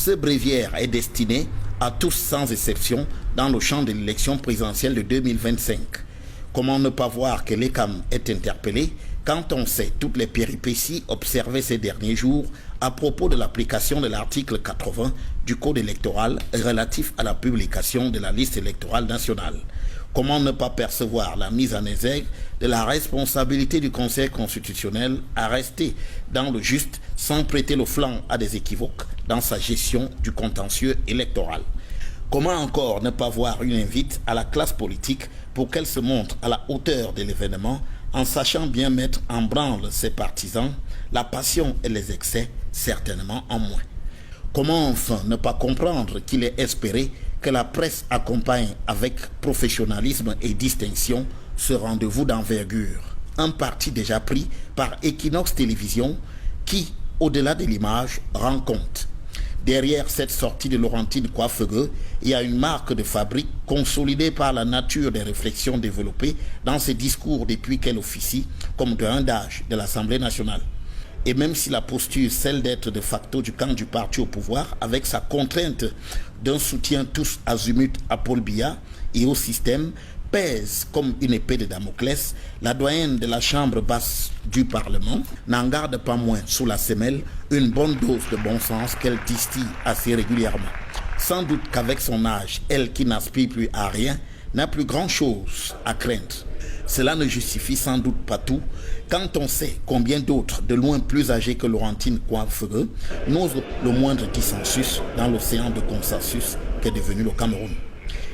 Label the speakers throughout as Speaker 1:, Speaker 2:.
Speaker 1: Ce bréviaire est destiné à tous sans exception dans le champ de l'élection présidentielle de 2025. Comment ne pas voir que l'ECAM est interpellé quand on sait toutes les péripéties observées ces derniers jours à propos de l'application de l'article 80 du Code électoral relatif à la publication de la liste électorale nationale? Comment ne pas percevoir la mise en exergue de la responsabilité du Conseil constitutionnel à rester dans le juste sans prêter le flanc à des équivoques dans sa gestion du contentieux électoral? Comment encore ne pas voir une invite à la classe politique pour qu'elle se montre à la hauteur de l'événement en sachant bien mettre en branle ses partisans, la passion et les excès certainement en moins? Comment enfin ne pas comprendre qu'il est espéré que la presse accompagne avec professionnalisme et distinction ce rendez-vous d'envergure, un parti déjà pris par Equinox Télévision qui, au-delà de l'image, rend compte. Derrière cette sortie de Laurentine Coiffegueux, il y a une marque de fabrique consolidée par la nature des réflexions développées dans ses discours depuis qu'elle officie comme d'un d'âge de l'Assemblée nationale. Et même si la posture, celle d'être de facto du camp du parti au pouvoir, avec sa contrainte d'un soutien tous azimuts à Paul Biya et au système, pèse comme une épée de Damoclès, la doyenne de la chambre basse du Parlement n'en garde pas moins sous la semelle une bonne dose de bon sens qu'elle distille assez régulièrement. Sans doute qu'avec son âge, elle qui n'aspire plus à rien, n'a plus grand-chose à craindre. Cela ne justifie sans doute pas tout, quand on sait combien d'autres, de loin plus âgés que Laurentine Coiffegueux, n'osent le moindre dissensus dans l'océan de consensus qu'est devenu le Cameroun.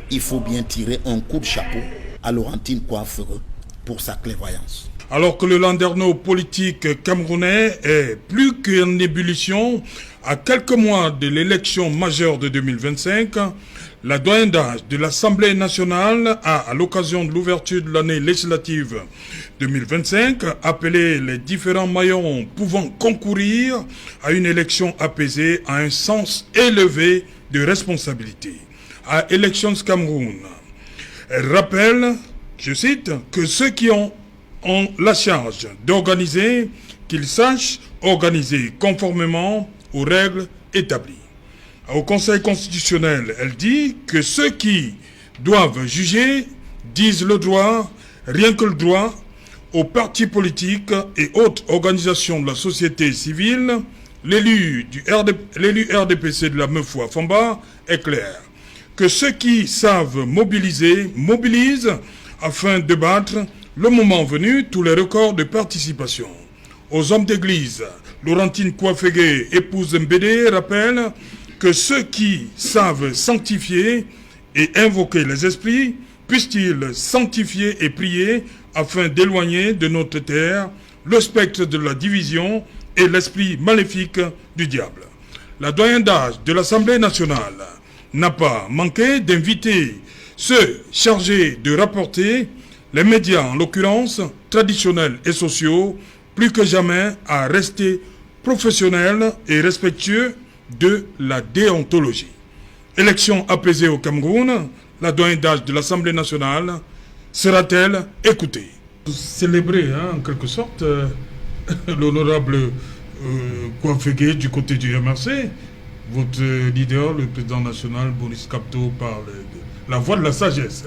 Speaker 1: Il faut bien tirer un coup de chapeau à Laurentine Coiffegueux pour sa clairvoyance.
Speaker 2: Alors que le landerneau politique camerounais est plus qu'en ébullition, à quelques mois de l'élection majeure de 2025, la doyenne d'âge de l'Assemblée nationale a, à l'occasion de l'ouverture de l'année législative 2025, appelé les différents maillons pouvant concourir à une élection apaisée à un sens élevé de responsabilité. À Elections Cameroun, elle rappelle, je cite, que ceux qui ont la charge d'organiser, qu'ils sachent organiser conformément aux règles établies. Au Conseil constitutionnel, elle dit que ceux qui doivent juger disent le droit, rien que le droit, aux partis politiques et autres organisations de la société civile. L'élu RDPC de la Meufou Famba est clair. Que ceux qui savent mobiliser, mobilisent afin de battre, le moment venu, tous les records de participation. Aux hommes d'église, Laurentine Coiffegueux, épouse Mbédé, rappelle que ceux qui savent sanctifier et invoquer les esprits, puissent-ils sanctifier et prier afin d'éloigner de notre terre le spectre de la division et l'esprit maléfique du diable. La doyenne d'âge de l'Assemblée nationale n'a pas manqué d'inviter ceux chargés de rapporter les médias, en l'occurrence traditionnels et sociaux, plus que jamais à rester professionnels et respectueux de la déontologie. Élection apaisée au Cameroun, la doyenne d'âge de l'Assemblée nationale sera-t-elle écoutée? Célébrer, en quelque sorte, l'honorable Coiffegueux du côté du MRC. Votre leader, le président national, Boris Kapto, parle de la voix de la sagesse.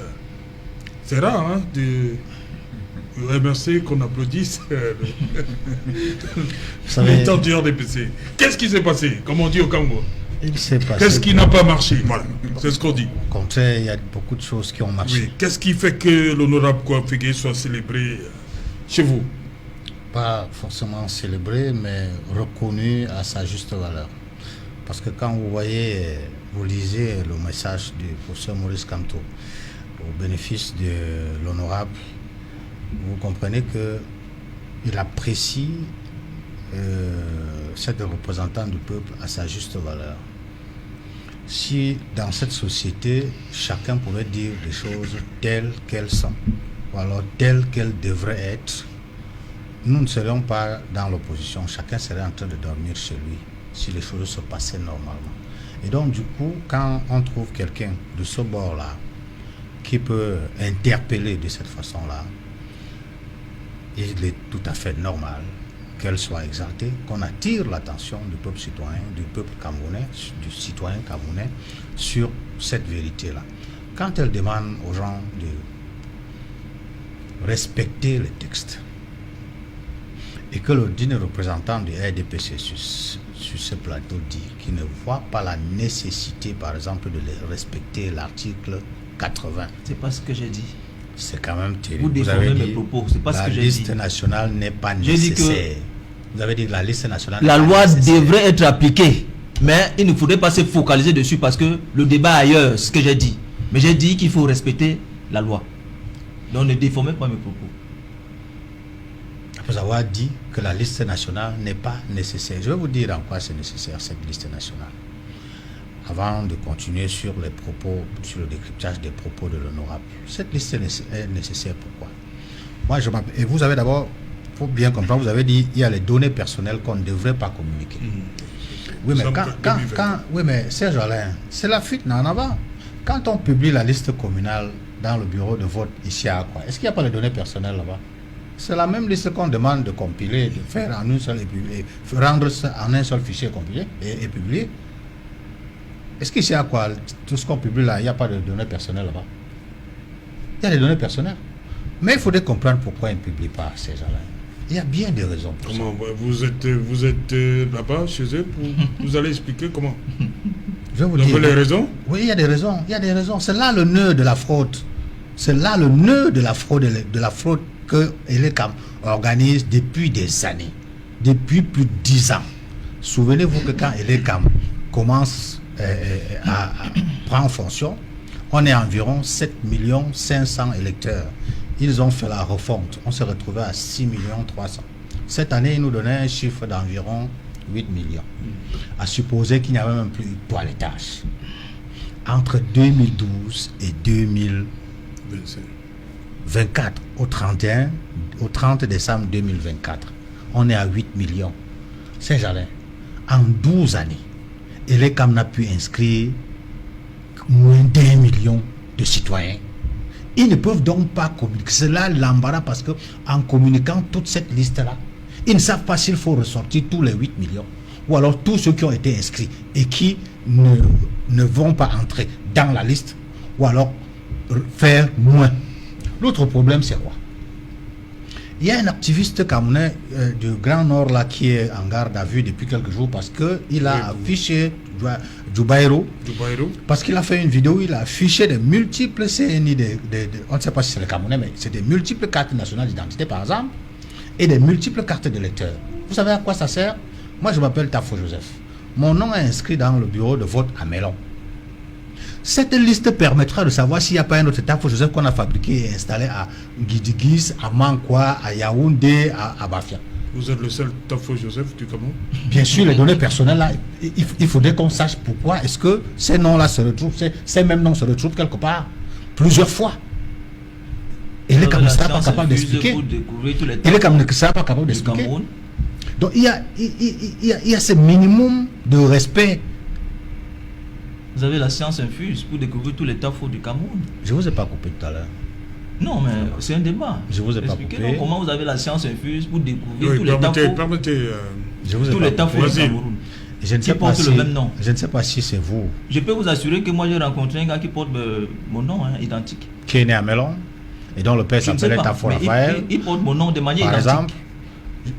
Speaker 2: C'est rare de MRC qu'on applaudisse l'état du RDPC. Qu'est-ce qui s'est passé, comme on dit au Cameroun? Qu'est-ce qui n'a pas marché? Voilà, c'est ce qu'on dit.
Speaker 3: Au contraire, il y a beaucoup de choses qui ont marché.
Speaker 2: Oui. Qu'est-ce qui fait que l'honorable Coiffegueux soit célébré chez vous?
Speaker 3: Pas forcément célébré, mais reconnu à sa juste valeur. Parce que quand vous lisez le message du professeur Maurice Kamto au bénéfice de l'honorable, vous comprenez qu'il apprécie cette représentant du peuple à sa juste valeur. Si dans cette société, chacun pouvait dire des choses telles qu'elles sont, ou alors telles qu'elles devraient être, nous ne serions pas dans l'opposition. Chacun serait en train de dormir chez lui si les choses se passaient normalement. Et donc, du coup, quand on trouve quelqu'un de ce bord-là qui peut interpeller de cette façon-là, il est tout à fait normal qu'elle soit exaltée, qu'on attire l'attention du peuple citoyen, du peuple camerounais, du citoyen camerounais sur cette vérité-là. Quand elle demande aux gens de respecter les textes et que le digne représentant du RDPC sur ce plateau dit qu'il ne voit pas la nécessité, par exemple, de respecter l'article 80.
Speaker 4: C'est pas ce que j'ai dit.
Speaker 3: C'est quand même terrible.
Speaker 4: Vous déformez mes propos, c'est pas ce que j'ai dit.
Speaker 3: La liste nationale n'est pas nécessaire. Vous avez dit que la liste nationale
Speaker 4: la loi devrait être appliquée, mais il ne faudrait pas se focaliser dessus parce que le débat est ailleurs, ce que j'ai dit. Mais j'ai dit qu'il faut respecter la loi. Donc ne déformez pas mes propos.
Speaker 3: Après avoir dit que la liste nationale n'est pas nécessaire, je vais vous dire en quoi c'est nécessaire cette liste nationale. Avant de continuer sur les propos, sur le décryptage des propos de l'honorable, cette liste est nécessaire. Pourquoi? Moi, je m'appelle. Et vous avez d'abord, il faut bien comprendre, vous avez dit il y a les données personnelles qu'on ne devrait pas communiquer. Oui, mais oui, mais Serge Alain, c'est la fuite en avant. Quand on publie la liste communale dans le bureau de vote ici à Accra, est-ce qu'il n'y a pas les données personnelles là-bas? C'est la même liste qu'on demande de compiler, de faire en une seule et publier, rendre ça en un seul fichier compilé et publier. Est-ce qu'ici à quoi tout ce qu'on publie là, il n'y a pas de données personnelles là-bas? Il y a des données personnelles. Mais il faudrait comprendre pourquoi ils ne publient pas ces gens-là. Il y a bien des raisons pour
Speaker 2: comment ça. Vous êtes là-bas chez eux vous allez expliquer comment?
Speaker 3: Je vais vous
Speaker 2: dire. Vous avez les raisons?
Speaker 3: Oui, il y a des raisons. Il y a des raisons. C'est là le nœud de la fraude. C'est là le nœud de la fraude que Elecam organise depuis des années. Depuis plus de 10 ans. Souvenez-vous que quand Elecam commence à prendre fonction, on est environ 7 500 000 électeurs. Ils ont fait la refonte. On s'est retrouvé à 6 300 000. Cette année, ils nous donnaient un chiffre d'environ 8 millions. À supposer qu'il n'y avait même plus eu de toilettage. Entre 2012 et 2024, au 30 décembre 2024, on est à 8 millions. Saint-Jalin, en 12 années, Elecam n'a pu inscrire moins d'1 million de citoyens. Ils ne peuvent donc pas communiquer. C'est là l'embarras parce qu'en communiquant toute cette liste-là, ils ne savent pas s'il faut ressortir tous les 8 millions ou alors tous ceux qui ont été inscrits et qui ne vont pas entrer dans la liste ou alors faire moins. L'autre problème, c'est quoi? Il y a un activiste camerounais du Grand Nord là qui est en garde à vue depuis quelques jours parce qu'il a affiché Djoubaïro. Parce qu'il a fait une vidéo où il a affiché des multiples CNI, on ne sait pas si c'est le Camerounais, mais c'est des multiples cartes nationales d'identité par exemple, et des multiples cartes d'électeurs. Vous savez à quoi ça sert? Moi je m'appelle Tafo Joseph. Mon nom est inscrit dans le bureau de vote à Mélon. Cette liste permettra de savoir s'il n'y a pas un autre Tafo Joseph qu'on a fabriqué et installé à Guidigis, à Mankwa, à Yaoundé, à Bafia.
Speaker 2: Vous êtes le seul Tafo Joseph du Cameroun?
Speaker 3: Bien sûr, les données personnelles là, il faudrait qu'on sache pourquoi est-ce que ces noms-là se retrouvent, ces mêmes noms se retrouvent quelque part, plusieurs fois. Et les Camerounais ne sont pas capables d'expliquer. Et les Camerounais ne sont pas capables d'expliquer. Donc il y a ce minimum de respect.
Speaker 4: Vous avez la science infuse pour découvrir tous les tafos du Cameroun.
Speaker 3: Je ne vous ai pas coupé tout à l'heure.
Speaker 4: Non, mais c'est un débat.
Speaker 3: Je vous ai pas coupé.
Speaker 4: Comment vous avez la science infuse pour découvrir tous les tafos. Tous les tafos du Cameroun.
Speaker 3: Je ne sais pas si, le même nom. Je ne sais pas si c'est vous.
Speaker 4: Je peux vous assurer que moi j'ai rencontré un gars qui porte mon nom identique.
Speaker 3: Qui est né à Mélon et dont le père s'appelait Tafo Raphaël.
Speaker 4: Il porte mon nom de manière
Speaker 3: identique. Par exemple,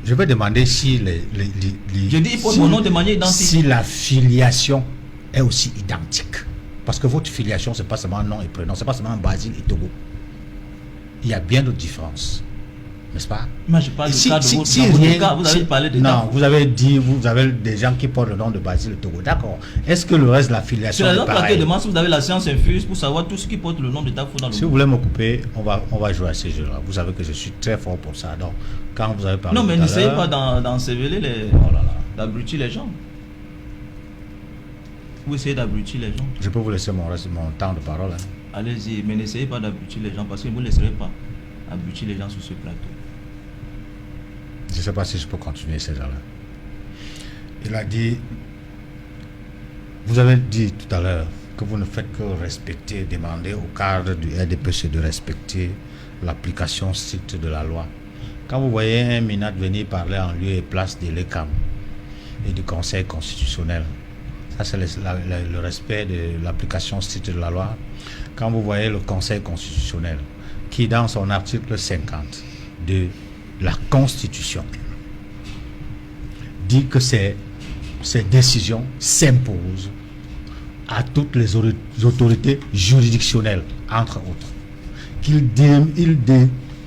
Speaker 3: je vais demander si
Speaker 4: je dis il porte mon nom de manière identique.
Speaker 3: Si la filiation est aussi identique. Parce que votre filiation, ce n'est pas seulement nom et prénom, ce n'est pas seulement Basile et Togo. Il y a bien d'autres différences. N'est-ce pas?
Speaker 4: Moi, je parle de cas de votre cas. Vous avez parlé de
Speaker 3: non, vous avez dit, vous avez des gens qui portent le nom de Basile et Togo. D'accord. Est-ce que le reste de la filiation est pareil? C'est la raison pour laquelle je demande
Speaker 4: si vous avez la science infuse pour savoir tout ce qui porte le nom de Tafo dans le monde.
Speaker 3: Si vous voulez me couper, on va jouer à ces jeux-là. Vous savez que je suis très fort pour ça. Donc, quand vous avez parlé
Speaker 4: non, mais n'essayez pas d'ensevelir d'abrutir les gens. Vous essayez d'abrutir les gens.
Speaker 3: Je peux vous laisser mon temps de parole. Hein.
Speaker 4: Allez-y, mais n'essayez pas d'abrutir les gens parce que vous ne laisserez pas abrutir les gens sur ce plateau.
Speaker 3: Je ne sais pas si je peux continuer ces gens-là. Il a dit, vous avez dit tout à l'heure que vous ne faites que respecter, demander au cadre du RDPC de respecter l'application stricte de la loi. Quand vous voyez un Minat venir parler en lieu et place de l'ECAM et du Conseil constitutionnel, ça c'est le respect de l'application stricte de la loi. Quand vous voyez le Conseil constitutionnel qui, dans son article 50 de la Constitution, dit que ces décisions s'imposent à toutes les autorités juridictionnelles, entre autres. Il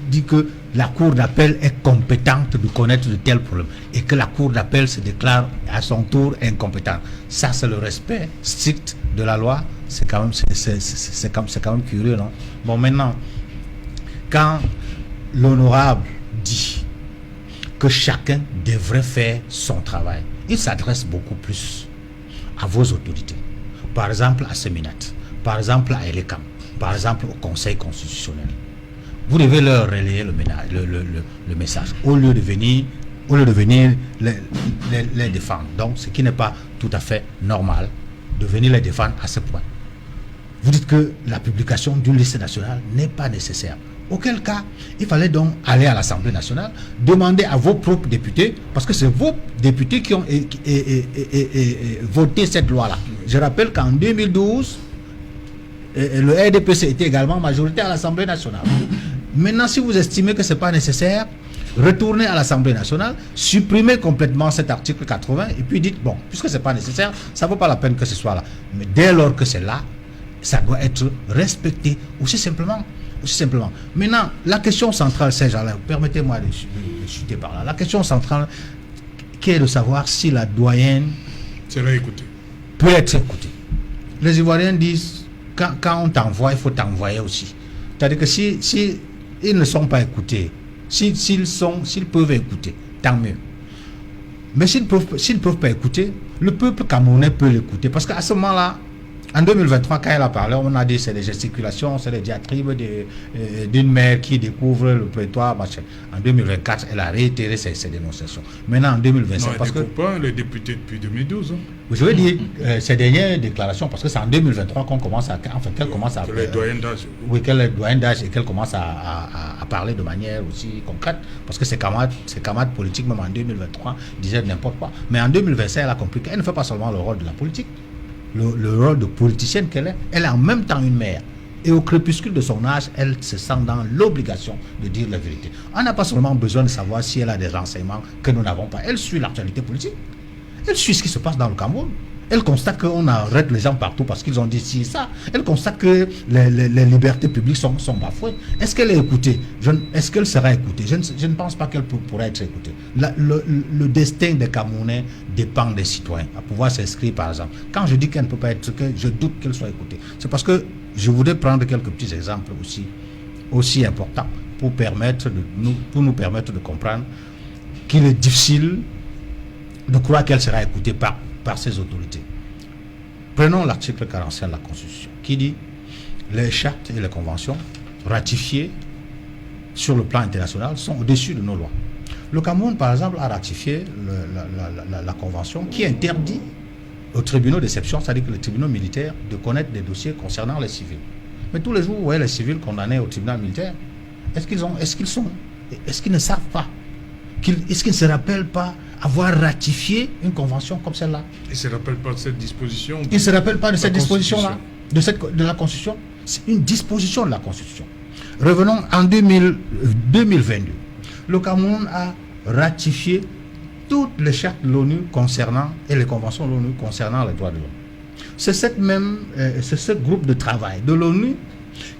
Speaker 3: dit que la Cour d'appel est compétente de connaître de tels problèmes et que la Cour d'appel se déclare à son tour incompétente. Ça, c'est le respect strict de la loi. C'est quand même curieux, non? Bon, maintenant, quand l'honorable dit que chacun devrait faire son travail, il s'adresse beaucoup plus à vos autorités. Par exemple, à Seminat, par exemple à Elecam, par exemple au Conseil constitutionnel. Vous devez leur relayer le message au lieu de venir les défendre. Donc, ce qui n'est pas tout à fait normal de venir les défendre à ce point. Vous dites que la publication d'une liste nationale n'est pas nécessaire. Auquel cas, il fallait donc aller à l'Assemblée nationale, demander à vos propres députés, parce que c'est vos députés qui ont voté cette loi-là. Je rappelle qu'en 2012, le RDPC était également majoritaire à l'Assemblée nationale. Maintenant, si vous estimez que ce n'est pas nécessaire, retournez à l'Assemblée nationale, supprimez complètement cet article 80 et puis dites, bon, puisque ce n'est pas nécessaire, ça ne vaut pas la peine que ce soit là. Mais dès lors que c'est là, ça doit être respecté aussi simplement. Maintenant, la question centrale, Serge Alain, permettez-moi de chuter par là. La question centrale, qui est de savoir si la doyenne peut être écoutée. Les Ivoiriens disent, quand on t'envoie, il faut t'envoyer aussi. C'est-à-dire que si ils ne sont pas écoutés, s'ils peuvent écouter, tant mieux. Mais s'ils ne peuvent pas écouter, le peuple camerounais peut l'écouter. Parce qu'à ce moment-là, en 2023, quand elle a parlé, on a dit c'est des gesticulations, c'est des diatribes d'une mère qui découvre le prétoire, machin. En 2024, elle a réitéré ces dénonciations. Maintenant, en 2025...
Speaker 2: Non, elle ne découvre pas les députés depuis 2012. Hein.
Speaker 3: Je veux dire, ces dernières déclarations, parce que c'est en 2023 qu'elle commence à...
Speaker 2: les doyens d'âge.
Speaker 3: Oui, qu'elle est doyenne d'âge et qu'elle commence à parler de manière aussi concrète. Parce que ses camarades politiques, même en 2023, disaient n'importe quoi. Mais en 2025, elle a compris qu'elle ne fait pas seulement le rôle de la politique. Le rôle de politicienne qu'elle est, elle est en même temps une mère. Et au crépuscule de son âge, elle se sent dans l'obligation de dire la vérité. On n'a pas seulement besoin de savoir si elle a des renseignements que nous n'avons pas. Elle suit l'actualité politique. Elle suit ce qui se passe dans le Cameroun. Elle constate qu'on arrête les gens partout parce qu'ils ont dit ci et ça. Elle constate que les libertés publiques sont bafouées. Est-ce qu'elle est écoutée? Est-ce qu'elle sera écoutée? Je ne pense pas qu'elle pourrait être écoutée. Le destin des Camerounais dépend des citoyens, à pouvoir s'inscrire par exemple. Quand je dis qu'elle ne peut pas être, que je doute qu'elle soit écoutée, c'est parce que je voudrais prendre quelques petits exemples aussi importants pour nous permettre de comprendre qu'il est difficile de croire qu'elle sera écoutée par ses autorités. Prenons l'article 45 de la Constitution qui dit les chartes et les conventions ratifiées sur le plan international sont au-dessus de nos lois. Le Cameroun, par exemple, a ratifié la convention qui interdit aux tribunaux d'exception, c'est-à-dire que les tribunaux militaires, de connaître des dossiers concernant les civils. Mais tous les jours, vous voyez les civils condamnés au tribunal militaire. Est-ce qu'ils ne savent pas? Est-ce qu'ils ne se rappellent pas avoir ratifié une convention comme celle-là?
Speaker 2: Ils ne se rappellent pas de cette disposition?
Speaker 3: Ils ne se rappellent pas de cette disposition-là, de la Constitution. C'est une disposition de la Constitution. Revenons en 2022. Le Cameroun a ratifié toutes les chartes de l'ONU et les conventions de l'ONU concernant les droits de l'homme. C'est ce groupe de travail de l'ONU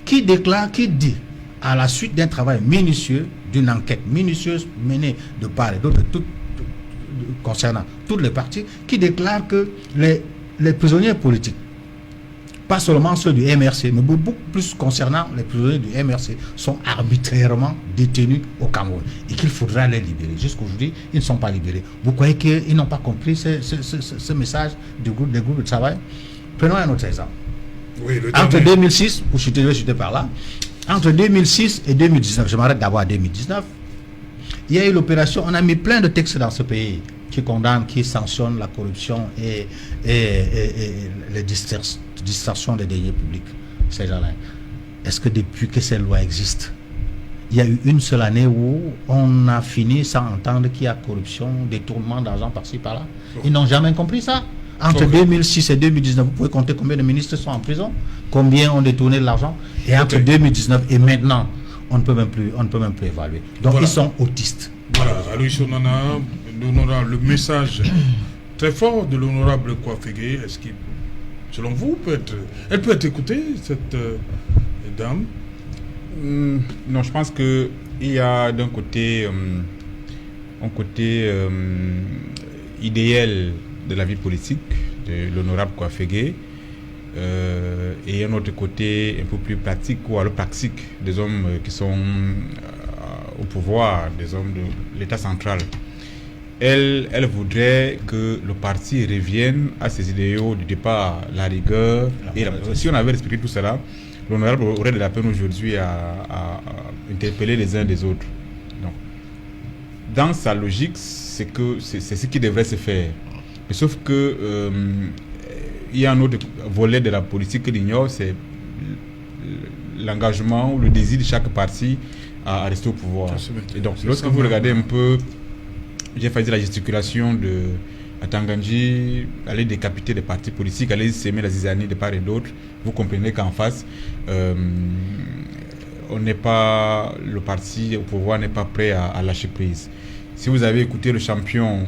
Speaker 3: qui dit, à la suite d'un travail minutieux, d'une enquête minutieuse menée de part et d'autre, concernant toutes les parties, qui déclare que les prisonniers politiques, pas seulement ceux du MRC, mais beaucoup plus concernant les prisonniers du MRC, sont arbitrairement détenus au Cameroun et qu'il faudra les libérer. Jusqu'aujourd'hui, ils ne sont pas libérés. Vous croyez qu'ils n'ont pas compris ce message des groupes de travail? Prenons un autre exemple.
Speaker 2: Oui,
Speaker 3: entre 2006, je vais chuter par là, entre 2006 et 2019, je m'arrête d'abord à 2019, il y a eu l'opération, on a mis plein de textes dans ce pays qui condamnent, qui sanctionnent la corruption et les distorsions des deniers publics. Ces gens-là. Est-ce que depuis que ces lois existent, il y a eu une seule année où on a fini sans entendre qu'il y a corruption, détournement d'argent par-ci, par-là. Ils n'ont jamais compris ça. Entre 2006 et 2019, vous pouvez compter combien de ministres sont en prison, combien ont détourné de l'argent. Et entre 2019 et maintenant, on ne peut même plus évaluer. Donc ils sont autistes.
Speaker 2: Voilà, Aloïs Onana, le message très fort de l'honorable Kouafégué, est-ce qu'il, selon vous, elle peut être écoutée, cette dame?
Speaker 5: Non, je pense qu'il y a d'un côté un côté idéal de la vie politique de l'honorable Kouafégué et un autre côté un peu plus pratique ou alors pratique des hommes qui sont au pouvoir, des hommes de l'État central. Elle voudrait que le parti revienne à ses idéaux du départ, la rigueur. Si on avait respecté tout cela, l'honorable aurait de la peine aujourd'hui à interpeller les uns des autres. Donc, dans sa logique, c'est ce qui devrait se faire. Mais sauf que il y a un autre volet de la politique qu'il ignore, c'est l'engagement ou le désir de chaque parti à rester au pouvoir. Et donc, lorsque vous regardez un peu, j'ai fait la gesticulation à Tanganji, aller décapiter des partis politiques, aller s'aimer la zizanie de part et d'autre, vous comprenez qu'en face, le parti au pouvoir n'est pas prêt à lâcher prise. Si vous avez écouté le champion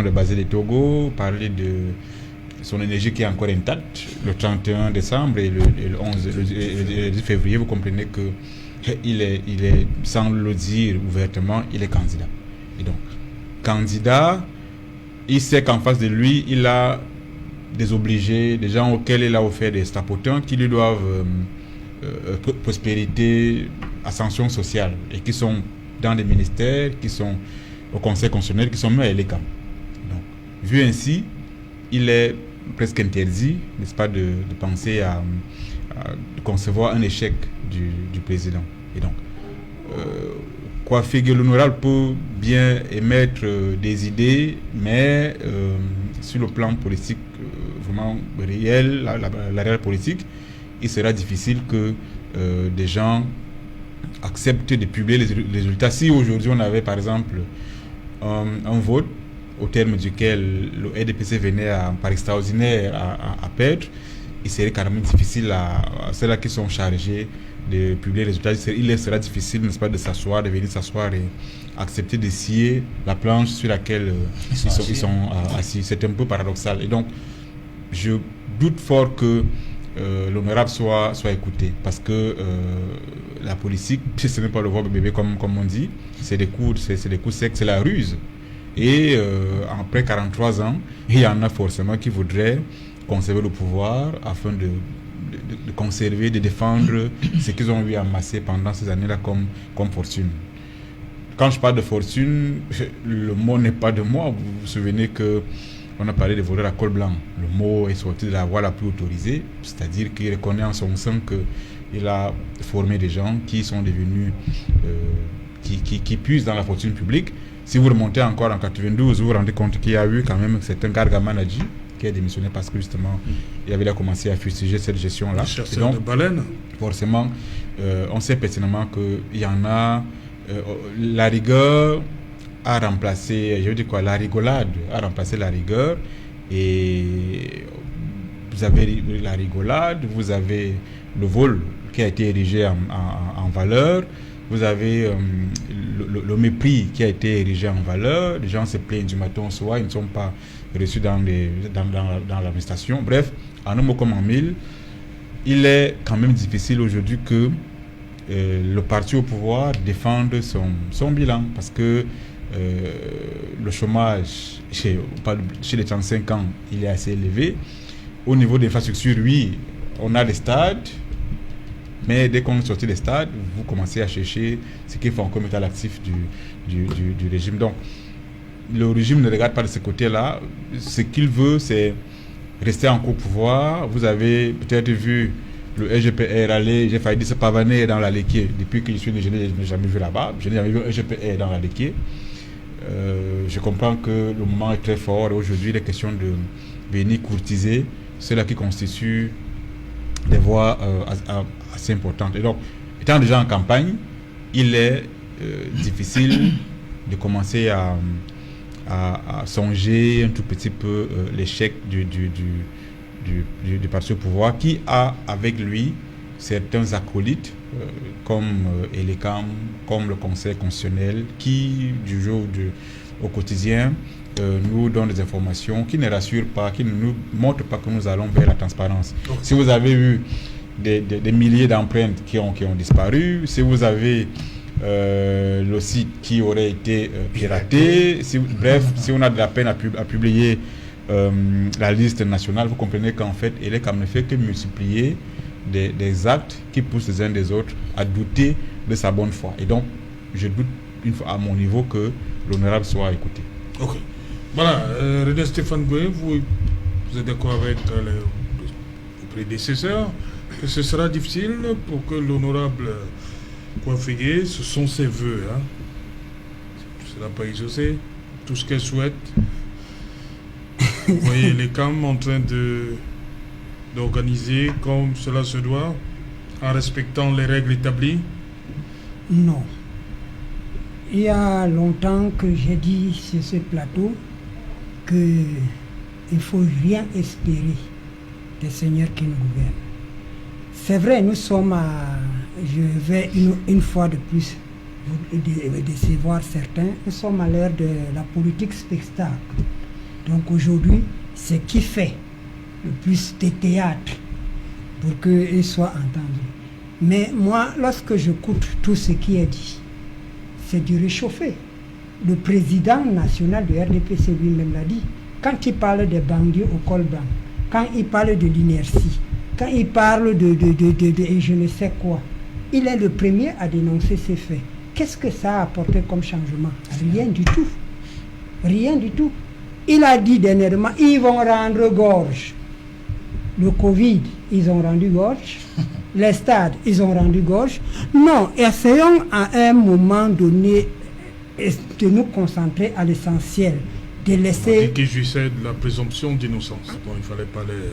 Speaker 5: de Basel de Togo parler de son énergie qui est encore intacte le 31 décembre et le 10 février, vous comprenez que il est, sans le dire ouvertement, il est candidat. Et donc, candidat, il sait qu'en face de lui, il a des obligés, des gens auxquels il a offert des stapotins qui lui doivent prospérité, ascension sociale et qui sont dans des ministères, qui sont au Conseil constitutionnel, qui sont même élégants. Donc, vu ainsi, il est presque interdit, n'est-ce pas, de penser à concevoir un échec du président. Et donc, Kouafégué l'honorable peut bien émettre des idées, mais sur le plan politique vraiment réel, la réelle politique, il sera difficile que des gens acceptent de publier les résultats. Si aujourd'hui on avait par exemple un vote au terme duquel le RDPC venait par extraordinaire à perdre, il serait carrément difficile à ceux-là qui sont chargés de publier les résultats. Il leur sera difficile, n'est-ce pas, de venir s'asseoir et accepter de scier la planche sur laquelle ils sont assis. C'est un peu paradoxal. Et donc, je doute fort que l'honorable soit écouté, parce que la politique, ce n'est pas le voir bébé comme on dit, c'est des coups secs, c'est la ruse. Et après 43 ans, il y en a forcément qui voudraient conserver le pouvoir afin de conserver, de défendre ce qu'ils ont eu amassé pendant ces années-là comme fortune. Quand je parle de fortune, le mot n'est pas de moi. Vous vous souvenez qu'on a parlé de voleurs à col blanc. Le mot est sorti de la voie la plus autorisée, c'est-à-dire qu'il reconnaît en son sein qu'il a formé des gens qui sont devenus, qui puisent dans la fortune publique. Si vous remontez encore en 92, vous vous rendez compte qu'il y a eu quand même certain Garga Manadji qui a démissionné parce que justement il avait commencé à fustiger cette gestion-là.
Speaker 2: Et donc, de baleine.
Speaker 5: Forcément, on sait pertinemment qu'il y en a. La rigueur a remplacé, je veux dire quoi, la rigolade a remplacé la rigueur, et vous avez la rigolade, vous avez le vol qui a été érigé en valeur, vous avez le mépris qui a été érigé en valeur. Les gens se plaignent du matin au soir, ils ne sont pas reçus dans l'administration. Bref, en un mot comme en mille, il est quand même difficile aujourd'hui que le parti au pouvoir défende son bilan, parce que le chômage chez les 35 ans, il est assez élevé. Au niveau des infrastructures, oui, on a des stades, mais dès qu'on est sorti des stades, vous commencez à chercher ce qu'il faut encore mettre à l'actif du régime. Donc, le régime ne regarde pas de ce côté-là. Ce qu'il veut, c'est rester encore au pouvoir. Vous avez peut-être vu le SGPR aller, j'ai failli dire se pavaner dans la Léquier. Depuis que je suis né, je n'ai jamais vu là-bas. Je n'ai jamais vu un SGPR dans la Léquier. Je comprends que le moment est très fort. Et aujourd'hui, il est question de venir courtiser ceux-là qui constituent des voix assez importantes. Et donc, étant déjà en campagne, il est difficile de commencer à songer un tout petit peu l'échec du parti au pouvoir, qui a avec lui certains acolytes comme Elecam, comme le Conseil constitutionnel, qui du jour au quotidien nous donne des informations qui ne rassurent pas, qui ne nous montrent pas que nous allons vers la transparence. Si vous avez eu des milliers d'empreintes qui ont disparu, si vous avez le site qui aurait été piraté, si on a de la peine à publier la liste nationale, vous comprenez qu'en fait, Elecam ne fait que multiplier des actes qui poussent les uns des autres à douter de sa bonne foi. Et donc, je doute une fois à mon niveau que l'honorable soit écouté.
Speaker 2: Ok. Voilà, René Stéphane Goué, vous êtes d'accord avec le prédécesseur que ce sera difficile pour que l'honorable Coiffigué, ce sont ses voeux. Hein. Ce ne sera pas exaucé. Tout ce qu'elle souhaite. Vous voyez les CAM en train d'organiser comme cela se doit, en respectant les règles établies?
Speaker 6: Non. Il y a longtemps que j'ai dit sur ce plateau qu'il ne faut rien espérer des seigneurs qui nous gouvernent. C'est vrai, nous sommes je vais une fois de plus vous décevoir certains, nous sommes à l'ère de la politique spectacle. Donc aujourd'hui, c'est qui fait le plus de théâtre pour qu'il soit entendu. Mais moi, lorsque j'écoute tout ce qui est dit, c'est du réchauffé. Le président national de RDPC lui-même l'a dit. Quand il parle des bandits au col blanc, quand il parle de l'inertie, quand il parle de je ne sais quoi, il est le premier à dénoncer ces faits. Qu'est-ce que ça a apporté comme changement? Rien du tout. Rien du tout. Il a dit dernièrement, ils vont rendre gorge. Le Covid, ils ont rendu gorge. Les stades, ils ont rendu gorge. Non, essayons à un moment donné de nous concentrer à l'essentiel. De laisser...
Speaker 2: On dit qu'il jouissait de la présomption d'innocence. Bon, il ne fallait pas les...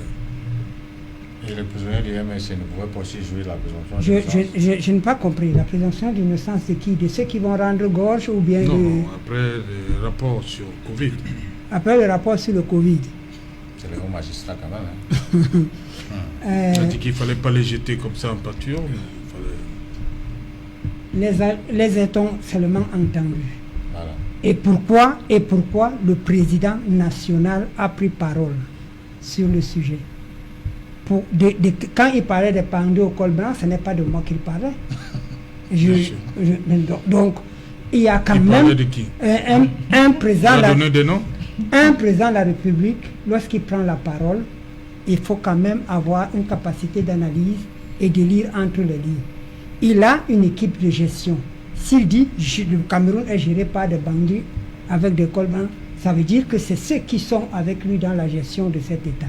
Speaker 7: Et les prisonniers du MSC ne pouvaient pas aussi jouer la présomption d'innocence.
Speaker 6: Je n'ai pas compris. La présomption d'innocence de qui? De ceux qui vont rendre gorge ou bien
Speaker 2: Non, après le rapport sur le Covid.
Speaker 6: Après le rapport sur le Covid.
Speaker 7: C'est le haut magistrat quand même. Hein.
Speaker 2: On a dit qu'il ne fallait pas les jeter comme ça en pâture, mais il fallait...
Speaker 6: Les a-t-on seulement entendus?
Speaker 7: Voilà.
Speaker 6: Et pourquoi le président national a pris parole sur le sujet? Quand il parlait des pendus au col blanc, ce n'est pas de moi qu'il parlait. Donc, il y a quand même
Speaker 2: de qui?
Speaker 6: un président
Speaker 2: de
Speaker 6: la République, lorsqu'il prend la parole, il faut quand même avoir une capacité d'analyse et de lire entre les lignes. Il a une équipe de gestion. S'il dit le Cameroun est géré par des bandits avec des cols blancs, ça veut dire que c'est ceux qui sont avec lui dans la gestion de cet État.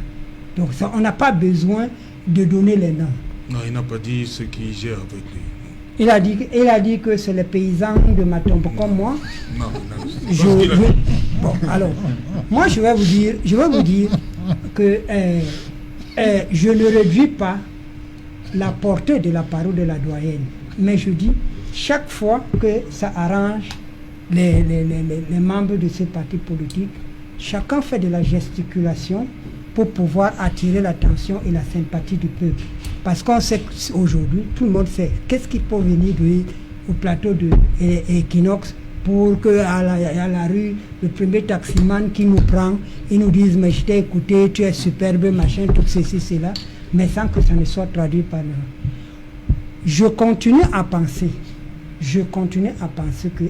Speaker 6: Donc ça, on n'a pas besoin de donner les noms.
Speaker 2: Non, il n'a pas dit ce qui gère avec lui.
Speaker 6: Il a dit que c'est les paysans de Matombo comme moi.
Speaker 2: Non.
Speaker 6: Bon, alors, moi je vais vous dire que je ne réduis pas la portée de la parole de la doyenne, mais je dis chaque fois que ça arrange les membres de ce parti politique, chacun fait de la gesticulation pour pouvoir attirer l'attention et la sympathie du peuple. Parce qu'on sait qu'aujourd'hui, tout le monde sait qu'est-ce qu'il faut venir au plateau de Equinox pour qu'à la rue, le premier taximan qui nous prend, il nous dise mais je t'ai écouté, tu es superbe, machin, tout ceci, cela, mais sans que ça ne soit traduit par le... Je continue à penser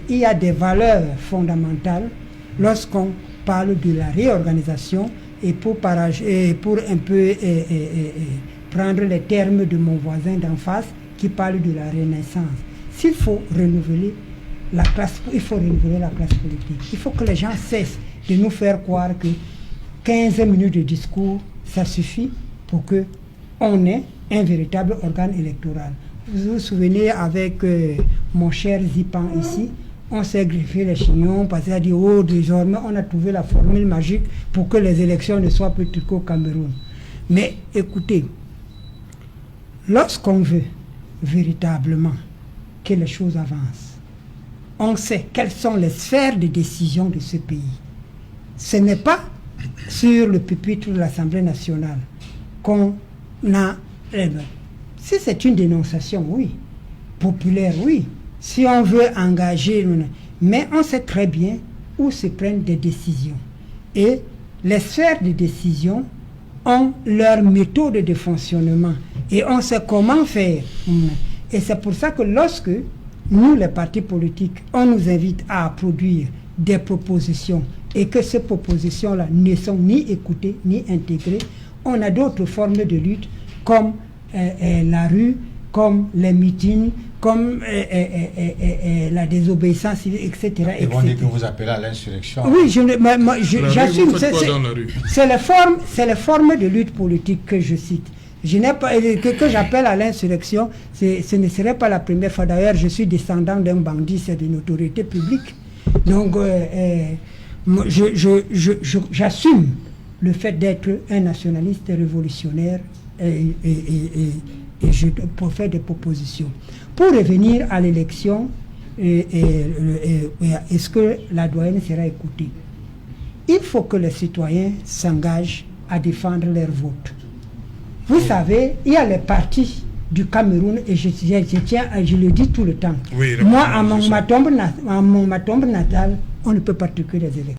Speaker 6: qu'il y a des valeurs fondamentales lorsqu'on parle de la réorganisation et pour un peu prendre les termes de mon voisin d'en face qui parle de la renaissance. S'il faut renouveler la classe politique. Il faut que les gens cessent de nous faire croire que 15 minutes de discours, ça suffit pour qu'on ait un véritable organe électoral. Vous vous souvenez avec mon cher Zipan ici, on s'est griffé les chignons parce qu'il a dit oh désormais on a trouvé la formule magique pour que les élections ne soient plus truquées au Cameroun. Mais écoutez, lorsqu'on veut véritablement que les choses avancent, on sait quelles sont les sphères de décision de ce pays. Ce n'est pas sur le pupitre de l'Assemblée nationale qu'on a... Si c'est une dénonciation, oui. Populaire, oui. Si on veut engager... Mais on sait très bien où se prennent des décisions. Et les sphères de décision ont leur méthode de fonctionnement. Et on sait comment faire. Et c'est pour ça que lorsque nous, les partis politiques, on nous invite à produire des propositions et que ces propositions-là ne sont ni écoutées ni intégrées, on a d'autres formes de lutte comme la rue, comme les meetings, comme la désobéissance civile, etc.
Speaker 7: Ils vont dire que vous appelez à l'insurrection.
Speaker 6: Oui, j'assume. C'est les formes de lutte politique que je cite. Je n'ai pas que j'appelle à l'insurrection. Ce ne serait pas la première fois. D'ailleurs, je suis descendant d'un bandit, c'est d'une autorité publique. Donc, j'assume le fait d'être un nationaliste révolutionnaire et je peux faire des propositions. Pour revenir à l'élection, est-ce que la doyenne sera écoutée? Il faut que les citoyens s'engagent à défendre leur vote. Vous savez, il y a les partis du Cameroun, et je le dis tout le temps.
Speaker 2: Oui,
Speaker 6: moi, à mon ma tombe natale, on ne peut pas truquer les élections.